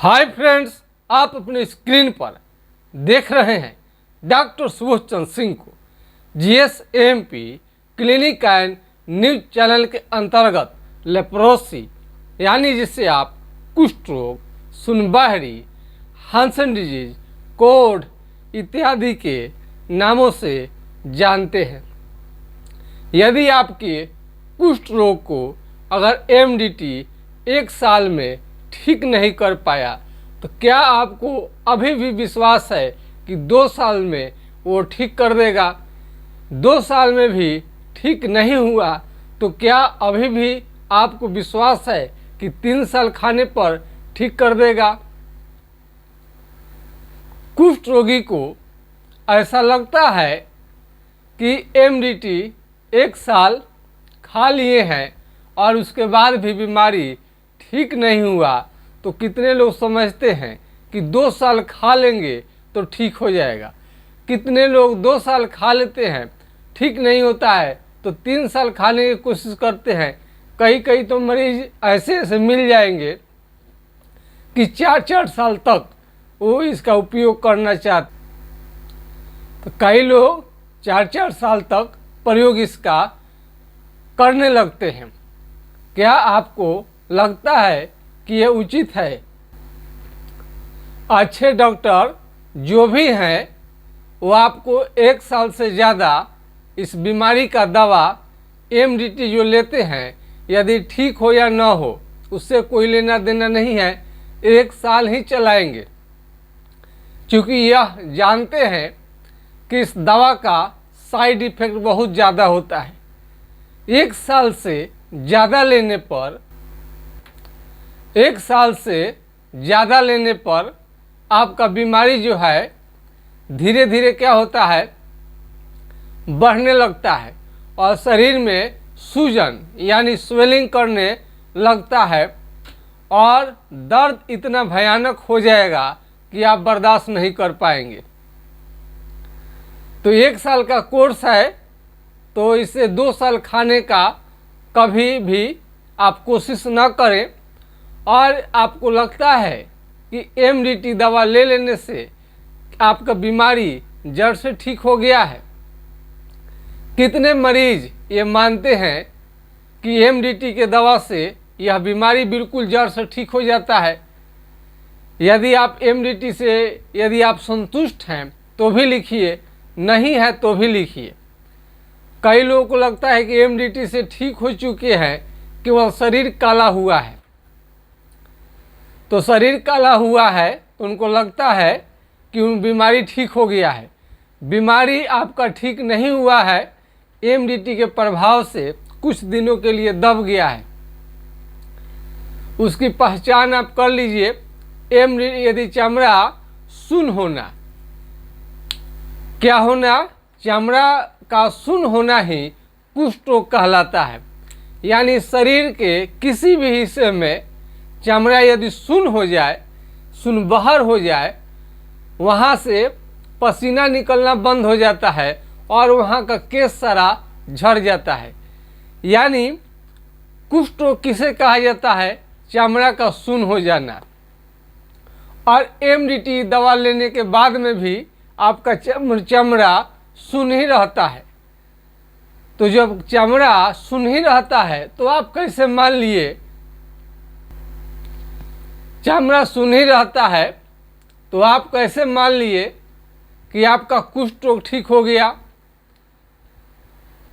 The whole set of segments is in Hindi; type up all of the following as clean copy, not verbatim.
हाय फ्रेंड्स, आप अपने स्क्रीन पर देख रहे हैं डॉक्टर सुबोध चंद्र सिंह को GSAMP clinic and news channel के अंतर्गत लेप्रोसी यानी जिसे आप कुष्ठ रोग, सुनबहरी, हांसन डिजीज, कोढ़ इत्यादि के नामों से जानते हैं। यदि आपके कुष्ठ रोग को अगर MDT एक साल में ठीक नहीं कर पाया तो क्या आपको अभी भी विश्वास है कि 2 साल में वो ठीक कर देगा? 2 साल में भी ठीक नहीं हुआ तो क्या अभी भी आपको विश्वास है कि 3 साल खाने पर ठीक कर देगा? कुष्ठ रोगी को ऐसा लगता है कि MDT 1 साल खा लिए हैं और उसके बाद भी बीमारी ठीक नहीं हुआ, तो कितने लोग समझते हैं कि 2 साल खा लेंगे तो ठीक हो जाएगा। कितने लोग 2 साल खा लेते हैं, ठीक नहीं होता है तो 3 साल खाने की कोशिश करते हैं। कई तो मरीज ऐसे मिल जाएंगे कि 4 साल तक वो इसका उपयोग करना चाहते, तो कई लोग 4 साल तक प्रयोग इसका करने लगते हैं। क्या आपको लगता है कि यह उचित है? अच्छे डॉक्टर जो भी हैं वो आपको 1 साल से ज़्यादा इस बीमारी का दवा MDT जो लेते हैं, यदि ठीक हो या ना हो उससे कोई लेना देना नहीं है, 1 साल ही चलाएंगे, क्योंकि यह जानते हैं कि इस दवा का साइड इफ़ेक्ट बहुत ज़्यादा होता है। 1 साल से ज़्यादा लेने पर आपका बीमारी जो है धीरे धीरे क्या होता है, बढ़ने लगता है और शरीर में सूजन यानी स्वेलिंग करने लगता है और दर्द इतना भयानक हो जाएगा कि आप बर्दाश्त नहीं कर पाएंगे। तो 1 साल का कोर्स है, तो इसे 2 साल खाने का कभी भी आप कोशिश न करें। और आपको लगता है कि MDT दवा ले लेने से आपका बीमारी जड़ से ठीक हो गया है। कितने मरीज ये मानते हैं कि MDT के दवा से यह बीमारी बिल्कुल जड़ से ठीक हो जाता है? यदि आप MDT से यदि आप संतुष्ट हैं तो भी लिखिए, नहीं है तो भी लिखिए। कई लोगों को लगता है कि MDT से ठीक हो चुके हैं, कि वह शरीर काला हुआ है। तो शरीर काला हुआ है तो उनको लगता है कि उन बीमारी ठीक हो गया है। बीमारी आपका ठीक नहीं हुआ है, MDT के प्रभाव से कुछ दिनों के लिए दब गया है। उसकी पहचान आप कर लीजिए। यदि चमड़ा सुन्न होना, क्या होना, चमड़ा का सुन्न होना ही कुष्ठ रोग कहलाता है। यानी शरीर के किसी भी हिस्से में चमड़ा यदि सुन्न हो जाए, सुनबहर हो जाए, वहाँ से पसीना निकलना बंद हो जाता है और वहाँ का केश सारा झड़ जाता है। यानी कुष्ठ रोग किसे कहा जाता है? चमड़ा का सुन्न हो जाना। और MDT दवा लेने के बाद में भी आपका चमड़ा सुन्न ही रहता है। तो जब चमड़ा सुन्न ही रहता है तो आप कैसे मान लिए, चमड़ा सुन्न ही रहता है तो आप कैसे मान लिए कि आपका कुष्ठ रोग ठीक हो गया?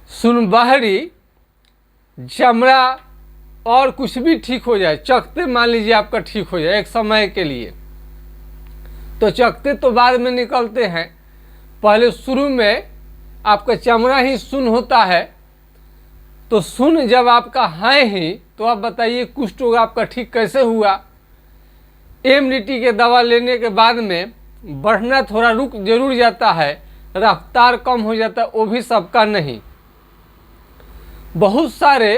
सुनबहरी, चमड़ा और कुछ भी ठीक हो जाए, चकत्ते मान लीजिए आपका ठीक हो जाए एक समय के लिए, तो चकत्ते तो बाद में निकलते हैं, पहले शुरू में आपका चमड़ा ही सुन्न होता है। तो सुन्न जब आपका है ही, तो आप बताइए कुष्ठ रोग आपका ठीक कैसे हुआ? MDT के दवा लेने के बाद में बढ़ना थोड़ा रुक जरूर जाता है, रफ्तार कम हो जाता है, वो भी सबका नहीं। बहुत सारे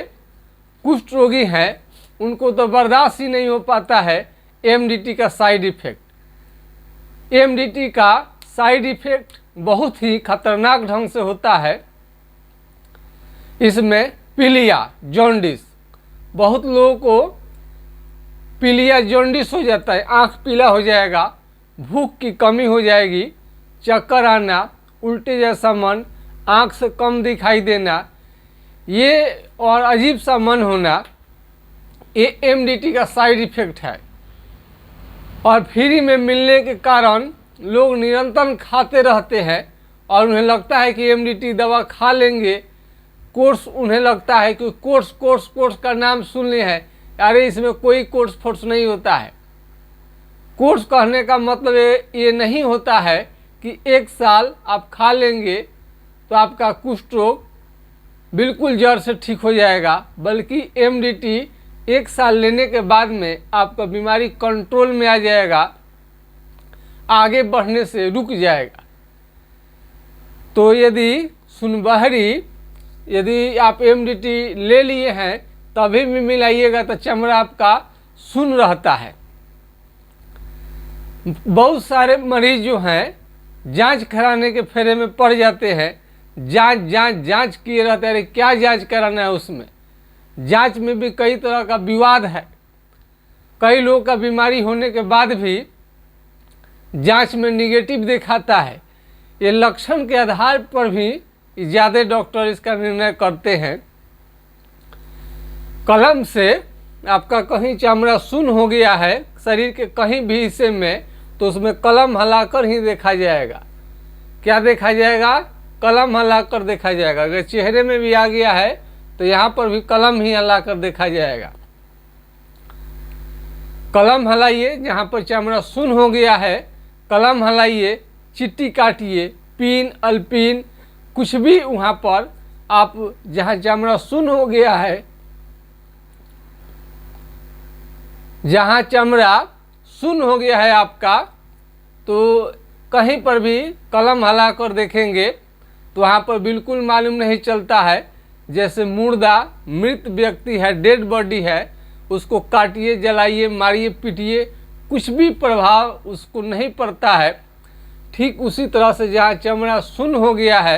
कुष्ठ रोगी हैं, उनको तो बर्दाश्त ही नहीं हो पाता है MDT का साइड इफ़ेक्ट। MDT का साइड इफ़ेक्ट बहुत ही खतरनाक ढंग से होता है। इसमें पीलिया, जॉन्डिस, बहुत लोगों को पीलिया जॉन्डिस हो जाता है, आँख पीला हो जाएगा, भूख की कमी हो जाएगी, चक्कर आना, उल्टे जैसा मन, आँख से कम दिखाई देना, ये और अजीब सा मन होना, ये एमडीटी का साइड इफ़ेक्ट है। और फ्री में मिलने के कारण लोग निरंतर खाते रहते हैं और उन्हें लगता है कि एमडीटी दवा खा लेंगे। कोर्स उन्हें लगता है कि कोर्स कोर्स कोर्स का नाम सुन लिए हैं, अरे इसमें कोई कोर्स फोर्स नहीं होता है। कोर्स कहने का मतलब ये नहीं होता है कि 1 साल आप खा लेंगे तो आपका कुष्ठ रोग बिल्कुल जड़ से ठीक हो जाएगा, बल्कि एमडीटी 1 साल लेने के बाद में आपका बीमारी कंट्रोल में आ जाएगा, आगे बढ़ने से रुक जाएगा। तो यदि आप एमडीटी ले लिए हैं तभी भी मिलाइएगा तो चमड़ा आपका सुन रहता है। बहुत सारे मरीज जो हैं जांच कराने के फेरे में पड़ जाते हैं, जांच किए रहते हैं। अरे क्या जांच कराना है, उसमें जांच में भी कई तरह का विवाद है। कई लोगों का बीमारी होने के बाद भी जांच में निगेटिव दिखाता है। ये लक्षण के आधार पर भी ज़्यादा डॉक्टर इसका निर्णय करते हैं। कलम से आपका कहीं चमड़ा सुन्न हो गया है शरीर के कहीं भी हिस्से में, तो उसमें कलम हिलाकर ही देखा जाएगा। क्या देखा जाएगा? कलम हिलाकर देखा जाएगा। अगर चेहरे में भी आ गया है तो यहाँ पर भी कलम ही हिलाकर देखा जाएगा। कलम हिलाइए, जहाँ पर चमड़ा सुन्न हो गया है कलम हिलाइए, चिट्टी काटिए, पिन अल्पिन कुछ भी वहाँ पर आप जहाँ चमड़ा सुन्न हो गया है, जहाँ चमड़ा सुन्न हो गया है आपका, तो कहीं पर भी कलम हिलाकर देखेंगे तो वहाँ पर बिल्कुल मालूम नहीं चलता है। जैसे मुर्दा मृत व्यक्ति है, डेड बॉडी है, उसको काटिए, जलाइए, मारिए, पीटिए, कुछ भी प्रभाव उसको नहीं पड़ता है। ठीक उसी तरह से जहाँ चमड़ा सुन्न हो गया है,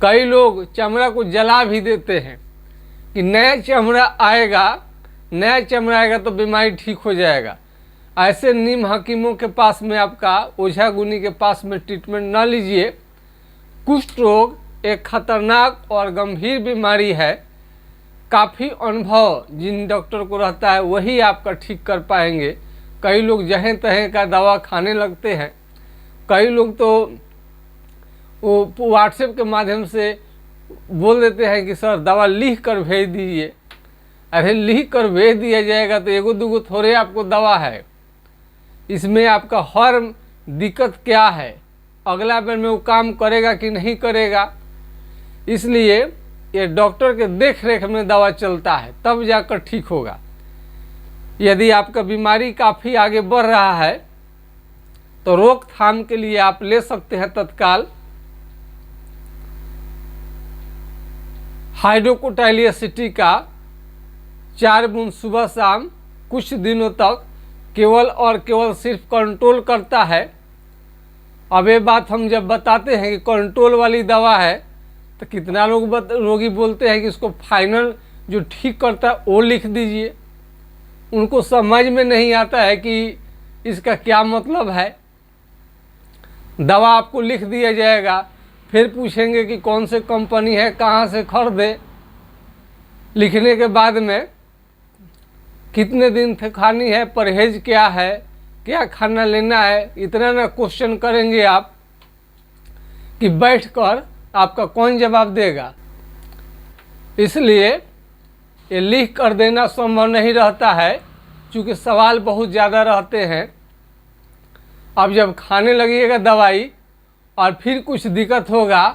कई लोग चमड़ा को जला भी देते हैं कि नया चमड़ा आएगा तो बीमारी ठीक हो जाएगा। ऐसे नीम हकीमों के पास में, आपका ओझा गुनी के पास में ट्रीटमेंट न लीजिए। कुष्ठ रोग एक खतरनाक और गंभीर बीमारी है। काफ़ी अनुभव जिन डॉक्टर को रहता है वही आपका ठीक कर पाएंगे। कई लोग जहें तहें का दवा खाने लगते हैं। कई लोग तो वो व्हाट्सएप के माध्यम से बोल देते हैं कि सर दवा लिख कर भेज दीजिए। अरे लिख कर भेज दिया जाएगा तो एगो दूगो थोड़े आपको दवा है। इसमें आपका हर दिक्कत क्या है, अगला बार में वो काम करेगा कि नहीं करेगा। इसलिए ये डॉक्टर के देख रेख में दवा चलता है, तब जाकर ठीक होगा। यदि आपका बीमारी काफ़ी आगे बढ़ रहा है तो रोकथाम के लिए आप ले सकते हैं तत्काल हाइड्रोकोटाइलियसिटी का 4 बूंद सुबह शाम कुछ दिनों तक केवल और केवल सिर्फ कंट्रोल करता है। अब ये बात हम जब बताते हैं कि कंट्रोल वाली दवा है तो कितना लोग रोगी बोलते हैं कि इसको फाइनल जो ठीक करता है वो लिख दीजिए। उनको समझ में नहीं आता है कि इसका क्या मतलब है। दवा आपको लिख दिया जाएगा, फिर पूछेंगे कि कौन से कंपनी है, कहाँ से खरीदे। लिखने के बाद में कितने दिन तक खानी है, परहेज क्या है, क्या खाना लेना है, इतना ना क्वेश्चन करेंगे आप कि बैठकर आपका कौन जवाब देगा। इसलिए ये लिख कर देना संभव नहीं रहता है, क्योंकि सवाल बहुत ज़्यादा रहते हैं। अब जब खाने लगिएगा दवाई और फिर कुछ दिक्कत होगा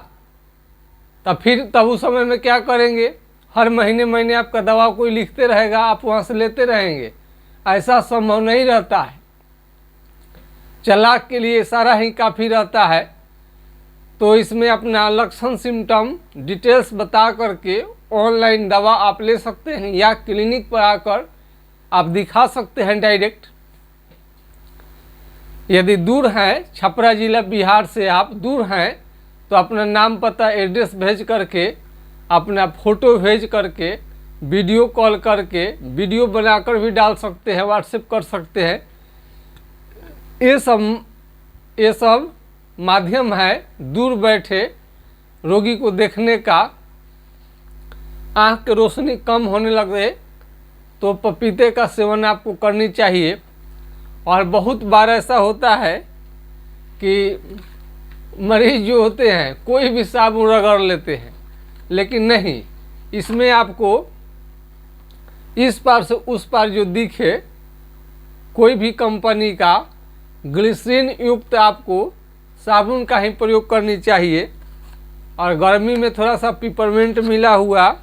तब उस समय में क्या करेंगे? हर महीने आपका दवा कोई लिखते रहेगा, आप वहाँ से लेते रहेंगे। ऐसा संभव नहीं रहता है। चालाक के लिए सारा ही काफ़ी रहता है। तो इसमें अपना लक्षण सिम्टम डिटेल्स बता करके ऑनलाइन दवा आप ले सकते हैं या क्लिनिक पर आकर आप दिखा सकते हैं डायरेक्ट। यदि दूर हैं, छपरा जिला बिहार से आप दूर हैं, तो अपना नाम पता एड्रेस भेज करके, अपना फ़ोटो भेज करके वीडियो कॉल करके वीडियो बनाकर भी डाल सकते हैं, व्हाट्सएप कर सकते हैं। ये सब माध्यम है दूर बैठे रोगी को देखने का। आँख की रोशनी कम होने लगे तो पपीते का सेवन आपको करनी चाहिए। और बहुत बार ऐसा होता है कि मरीज जो होते हैं कोई भी साबुन रगड़ लेते हैं, लेकिन नहीं, इसमें आपको इस पार से उस पार जो दिखे कोई भी कंपनी का ग्लिसरीन युक्त आपको साबुन का ही प्रयोग करनी चाहिए। और गर्मी में थोड़ा सा पिपरमेंट मिला हुआ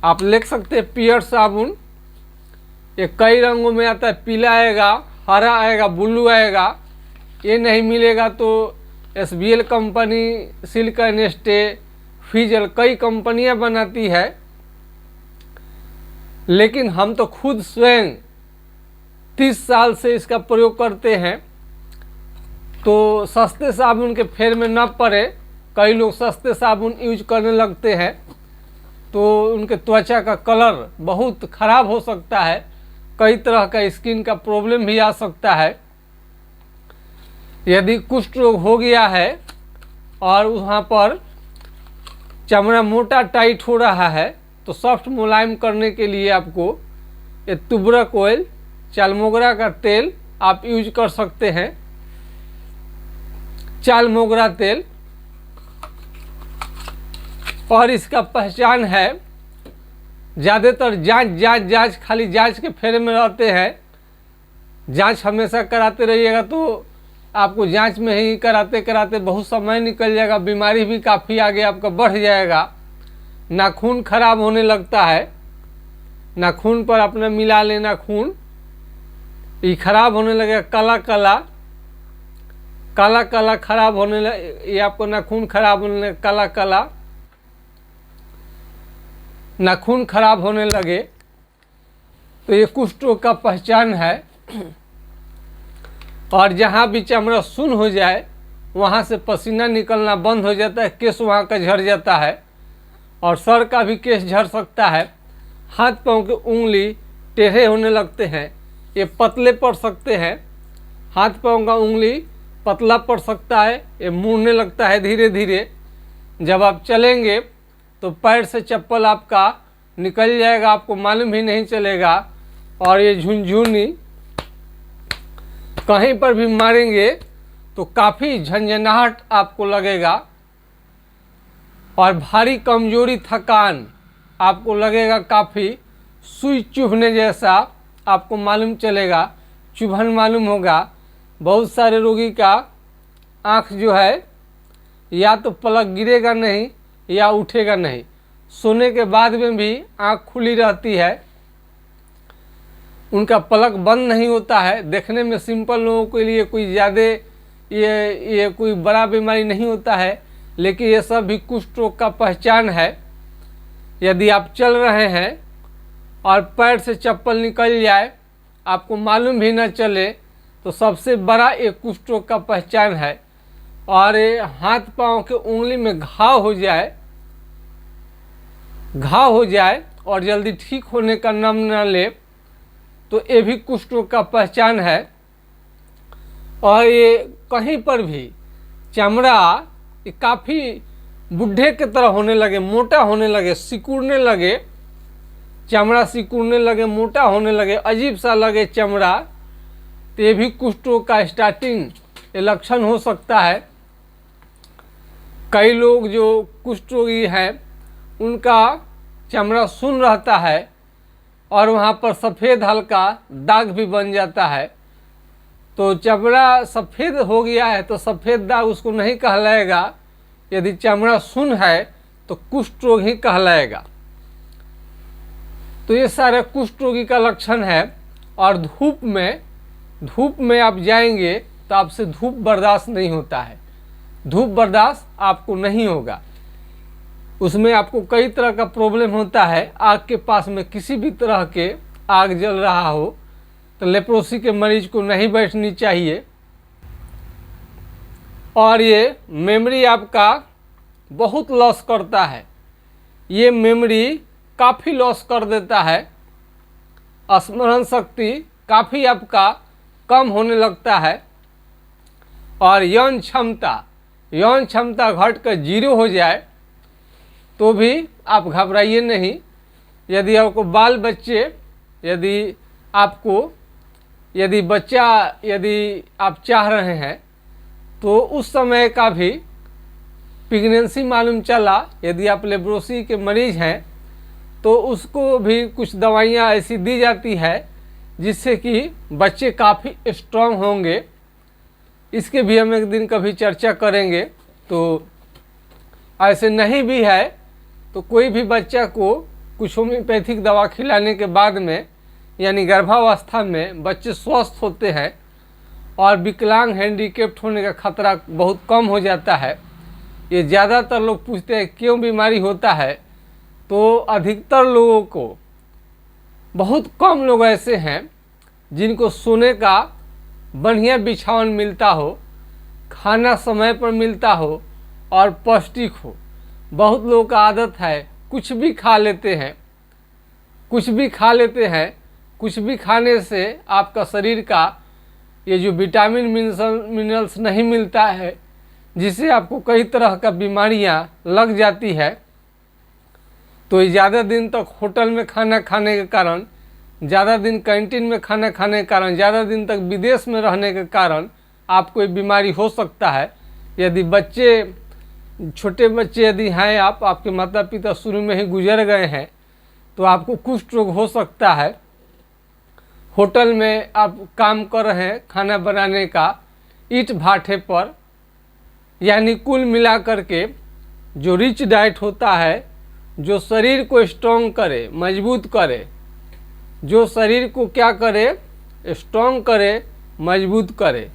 आप ले सकते हैं पियर साबुन। ये कई रंगों में आता है, पीला आएगा, हरा आएगा, ब्लू आएगा। ये नहीं मिलेगा तो SBL company, silk and stay, fizzle, कई कंपनियां बनाती है। लेकिन हम तो खुद स्वयं 30 साल से इसका प्रयोग करते हैं, तो सस्ते साबुन के फेर में न पड़े। कई लोग सस्ते साबुन यूज करने लगते हैं तो उनके त्वचा का कलर बहुत ख़राब हो सकता है, कई तरह का स्किन का प्रॉब्लम भी आ सकता है। यदि कुष्ठ रोग हो गया है और वहाँ पर चमड़ा मोटा टाइट हो रहा है तो सॉफ्ट मुलायम करने के लिए आपको ये तुबरक ऑयल, चालमोगरा का तेल आप यूज कर सकते हैं। चालमोगरा तेल, और इसका पहचान है, ज़्यादातर जांच खाली जांच के फेरे में रहते हैं। जांच हमेशा कराते रहिएगा तो आपको जांच में ही कराते कराते बहुत समय निकल जाएगा, बीमारी भी काफ़ी आगे आपका बढ़ जाएगा। नाखून खराब होने लगता है, नाखून पर अपना मिला लेना खून, ये खराब होने लगेगा, काला काला खराब होने लगे, ये आपको नाखून खराब होने लगे, काला नाखून खराब होने लगे तो ये कुष्ठ रोग का पहचान है। और जहाँ भी चमड़ा सुन्न हो जाए वहाँ से पसीना निकलना बंद हो जाता है, केस वहाँ का झड़ जाता है और सर का भी केस झड़ सकता है। हाथ पाँव के उंगली टेढ़े होने लगते हैं, ये पतले पड़ सकते हैं। हाथ पाँव का उंगली पतला पड़ सकता है, ये मुड़ने लगता है धीरे धीरे। जब आप चलेंगे तो पैर से चप्पल आपका निकल जाएगा, आपको मालूम ही नहीं चलेगा। और ये झुनझुनी कहीं पर भी मारेंगे तो काफ़ी झंझनाहट आपको लगेगा और भारी कमजोरी, थकान आपको लगेगा, काफ़ी सुई चुभने जैसा आपको मालूम चलेगा, चुभन मालूम होगा। बहुत सारे रोगी का आँख जो है या तो पलक गिरेगा नहीं या उठेगा नहीं, सोने के बाद में भी आँख खुली रहती है, उनका पलक बंद नहीं होता है। देखने में सिंपल लोगों के लिए कोई ज़्यादा ये कोई बड़ा बीमारी नहीं होता है, लेकिन ये सब भी कुष्ठ रोग का पहचान है। यदि आप चल रहे हैं और पैर से चप्पल निकल जाए, आपको मालूम भी न चले, तो सबसे बड़ा एक कुष्ठ रोग का पहचान है। और ये हाथ पाँव के उंगली में घाव हो जाए और जल्दी ठीक होने का नाम न ले, तो ये भी कुष्ठ रोग का पहचान है। और ये कहीं पर भी चमड़ा ये काफ़ी बुढ़े की तरह होने लगे, मोटा होने लगे, सिकुड़ने लगे, चमड़ा सिकुड़ने लगे, मोटा होने लगे, अजीब सा लगे चमड़ा, तो ये भी कुष्ठ रोग का स्टार्टिंग ये लक्षण हो सकता है। कई लोग जो कुष्ठ रोगी हैं उनका चमड़ा सुन्न रहता है और वहाँ पर सफ़ेद हल्का दाग भी बन जाता है। तो चमड़ा सफ़ेद हो गया है तो सफ़ेद दाग उसको नहीं कहलाएगा। यदि चमड़ा सुन्न है तो कुष्ठ रोग ही कहलाएगा। तो ये सारे कुष्ठ रोगी का लक्षण है। और धूप में आप जाएंगे तो आपसे धूप बर्दाश्त नहीं होता है, धूप बर्दाश्त आपको नहीं होगा, उसमें आपको कई तरह का प्रॉब्लम होता है। आग के पास में किसी भी तरह के आग जल रहा हो तो लेप्रोसी के मरीज को नहीं बैठनी चाहिए। और ये मेमोरी आपका बहुत लॉस करता है। ये मेमोरी काफ़ी लॉस कर देता है, स्मरण शक्ति काफ़ी आपका कम होने लगता है, और यौन क्षमता घट कर 0 हो जाए तो भी आप घबराइए नहीं। यदि आपको बाल बच्चे यदि आप चाह रहे हैं तो उस समय का भी प्रेगनेंसी मालूम चला, यदि आप लेप्रोसी के मरीज हैं तो उसको भी कुछ दवाइयाँ ऐसी दी जाती है जिससे कि बच्चे काफ़ी स्ट्रांग होंगे। इसके भी हम एक दिन कभी चर्चा करेंगे। तो ऐसे नहीं भी है तो कोई भी बच्चा को कुछ होम्योपैथिक दवा खिलाने के बाद में, यानी गर्भावस्था में बच्चे स्वस्थ होते हैं और विकलांग हैंडीकेप्ट होने का खतरा बहुत कम हो जाता है। ये ज़्यादातर लोग पूछते हैं क्यों बीमारी होता है, तो अधिकतर लोगों को, बहुत कम लोग ऐसे हैं जिनको सोने का बढ़िया बिछावन मिलता हो, खाना समय पर मिलता हो और पौष्टिक हो। बहुत लोगों का आदत है कुछ भी खा लेते हैं, कुछ भी खाने से आपका शरीर का ये जो विटामिन मिनरल्स नहीं मिलता है, जिससे आपको कई तरह का बीमारियां लग जाती है। तो ज़्यादा दिन तक होटल में खाना खाने के कारण, ज़्यादा दिन कैंटीन में खाना खाने के कारण, ज़्यादा दिन तक विदेश में रहने के कारण आपको ये बीमारी हो सकता है। यदि छोटे बच्चे यदि हैं, आपके माता पिता शुरू में ही गुजर गए हैं, तो आपको कुष्ठ रोग हो सकता है। होटल में आप काम कर रहे हैं खाना बनाने का ईंट भाठे पर, यानी कुल मिलाकर के जो रिच डाइट होता है, जो शरीर को स्ट्रॉन्ग करे, मजबूत करे, जो शरीर को क्या करे, स्ट्रॉन्ग करे, मजबूत करे,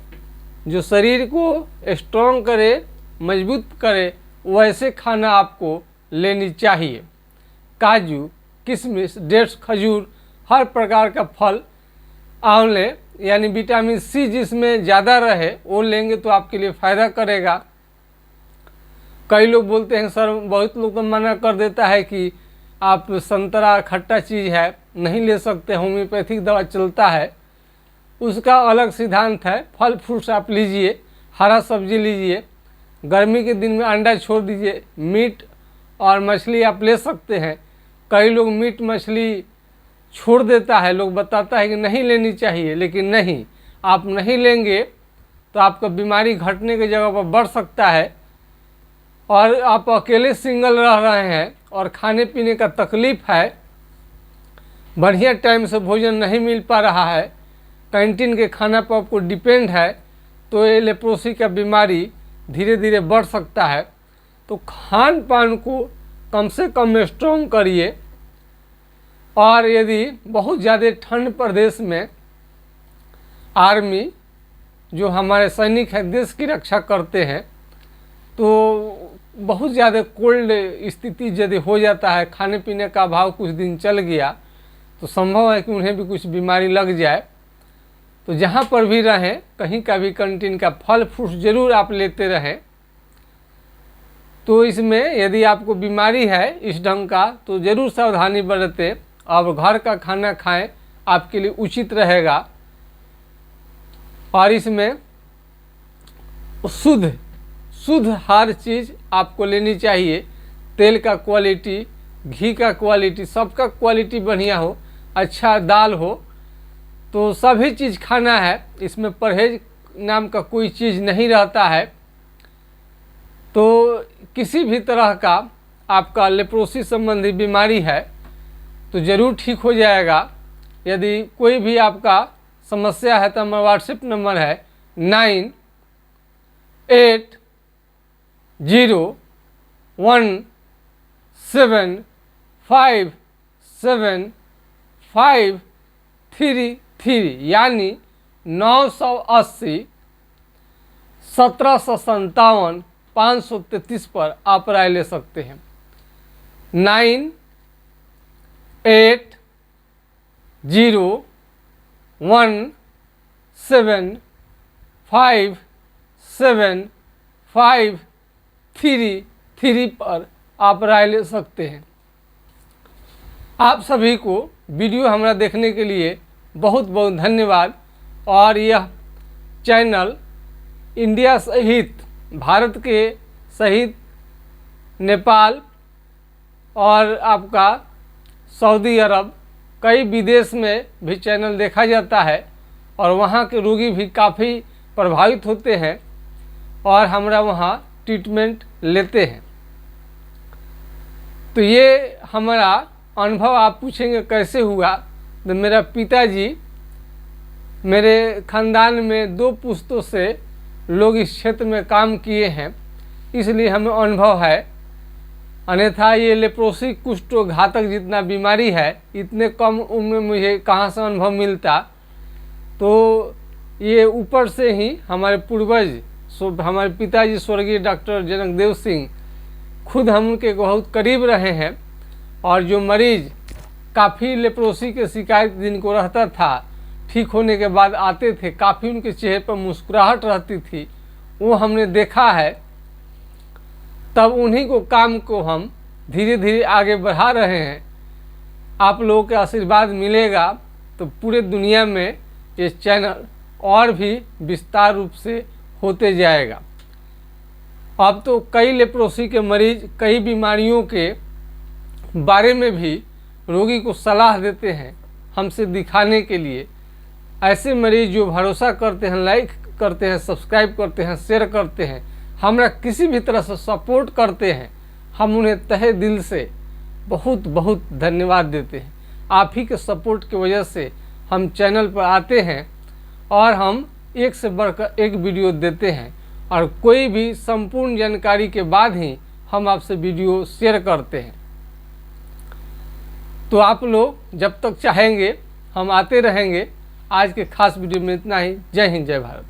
जो शरीर को स्ट्रॉन्ग करे, मजबूत करे, वैसे खाना आपको लेनी चाहिए। काजू, किशमिश, डेट्स, खजूर, हर प्रकार का फल, आंवले, यानी विटामिन सी जिसमें ज़्यादा रहे वो लेंगे तो आपके लिए फ़ायदा करेगा। कई लोग बोलते हैं सर, बहुत लोग तो मना कर देता है कि आप संतरा खट्टा चीज़ है नहीं ले सकते, होम्योपैथिक दवा चलता है। उसका अलग सिद्धांत है। फल फ्रूट्स आप लीजिए, हरा सब्जी लीजिए, गर्मी के दिन में अंडा छोड़ दीजिए, मीट और मछली आप ले सकते हैं। कई लोग मीट मछली छोड़ देता है, लोग बताता है कि नहीं लेनी चाहिए, लेकिन नहीं, आप नहीं लेंगे तो आपका बीमारी घटने की जगह पर बढ़ सकता है। और आप अकेले सिंगल रह रहे हैं और खाने पीने का तकलीफ है, बढ़िया टाइम से भोजन नहीं मिल पा रहा है, कैंटीन के खाना पर आपको डिपेंड है, तो ये लेप्रोसी का बीमारी धीरे धीरे बढ़ सकता है। तो खान पान को कम से कम स्ट्रॉन्ग करिए। और यदि बहुत ज़्यादा ठंड प्रदेश में आर्मी जो हमारे सैनिक हैं देश की रक्षा करते हैं, तो बहुत ज़्यादा कोल्ड स्थिति यदि हो जाता है, खाने पीने का अभाव कुछ दिन चल गया, तो संभव है कि उन्हें भी कुछ बीमारी लग जाए। तो जहाँ पर भी रहें, कहीं का भी कैंटीन का फल फ्रूट जरूर आप लेते रहें। तो इसमें यदि आपको बीमारी है इस ढंग का, तो ज़रूर सावधानी बरतें और घर का खाना खाएं, आपके लिए उचित रहेगा। और इसमें शुद्ध हर चीज़ आपको लेनी चाहिए। तेल का क्वालिटी, घी का क्वालिटी, सबका क्वालिटी बढ़िया हो, अच्छा दाल हो, तो सभी चीज़ खाना है। इसमें परहेज नाम का कोई चीज़ नहीं रहता है। तो किसी भी तरह का आपका लेप्रोसी संबंधी बीमारी है तो ज़रूर ठीक हो जाएगा। यदि कोई भी आपका समस्या है तो हमारा व्हाट्सएप नंबर है 9801757533, यानी 980 1757 533 पर आप राय ले सकते हैं। 9801757533 पर आप राय ले सकते हैं। आप सभी को वीडियो हमारा देखने के लिए बहुत बहुत धन्यवाद। और यह चैनल इंडिया सहित भारत के सहित नेपाल और आपका सऊदी अरब कई विदेश में भी चैनल देखा जाता है और वहाँ के रोगी भी काफ़ी प्रभावित होते हैं और हमारा वहाँ ट्रीटमेंट लेते हैं। तो ये हमारा अनुभव आप पूछेंगे कैसे हुआ, तो मेरा पिताजी मेरे ख़ानदान में 2 पुश्तों से लोग इस क्षेत्र में काम किए हैं, इसलिए हमें अनुभव है। अन्यथा ये लेप्रोसी कुष्ठ घातक जितना बीमारी है, इतने कम उम्र में मुझे कहाँ से अनुभव मिलता। तो ये ऊपर से ही हमारे पूर्वज हमारे पिताजी स्वर्गीय डॉक्टर जनकदेव सिंह खुद हम उनके बहुत करीब रहे हैं। और जो मरीज़ काफ़ी लेप्रोसी के शिकायत जिनको रहता था, ठीक होने के बाद आते थे, काफ़ी उनके चेहरे पर मुस्कुराहट रहती थी, वो हमने देखा है। तब उन्हीं को काम को हम धीरे धीरे आगे बढ़ा रहे हैं। आप लोगों के आशीर्वाद मिलेगा तो पूरे दुनिया में ये चैनल और भी विस्तार रूप से होते जाएगा। अब तो कई लेप्रोसी के मरीज कई बीमारियों के बारे में भी रोगी को सलाह देते हैं हमसे दिखाने के लिए। ऐसे मरीज जो भरोसा करते हैं, लाइक करते हैं, सब्सक्राइब करते हैं, शेयर करते हैं, हमरा किसी भी तरह से सपोर्ट करते हैं, हम उन्हें तहे दिल से बहुत बहुत धन्यवाद देते हैं। आप ही के सपोर्ट की वजह से हम चैनल पर आते हैं और हम एक से बढ़कर एक वीडियो देते हैं और कोई भी संपूर्ण जानकारी के बाद ही हम आपसे वीडियो शेयर करते हैं। तो आप लोग जब तक चाहेंगे हम आते रहेंगे। आज के खास वीडियो में इतना ही। जय हिंद, जय भारत।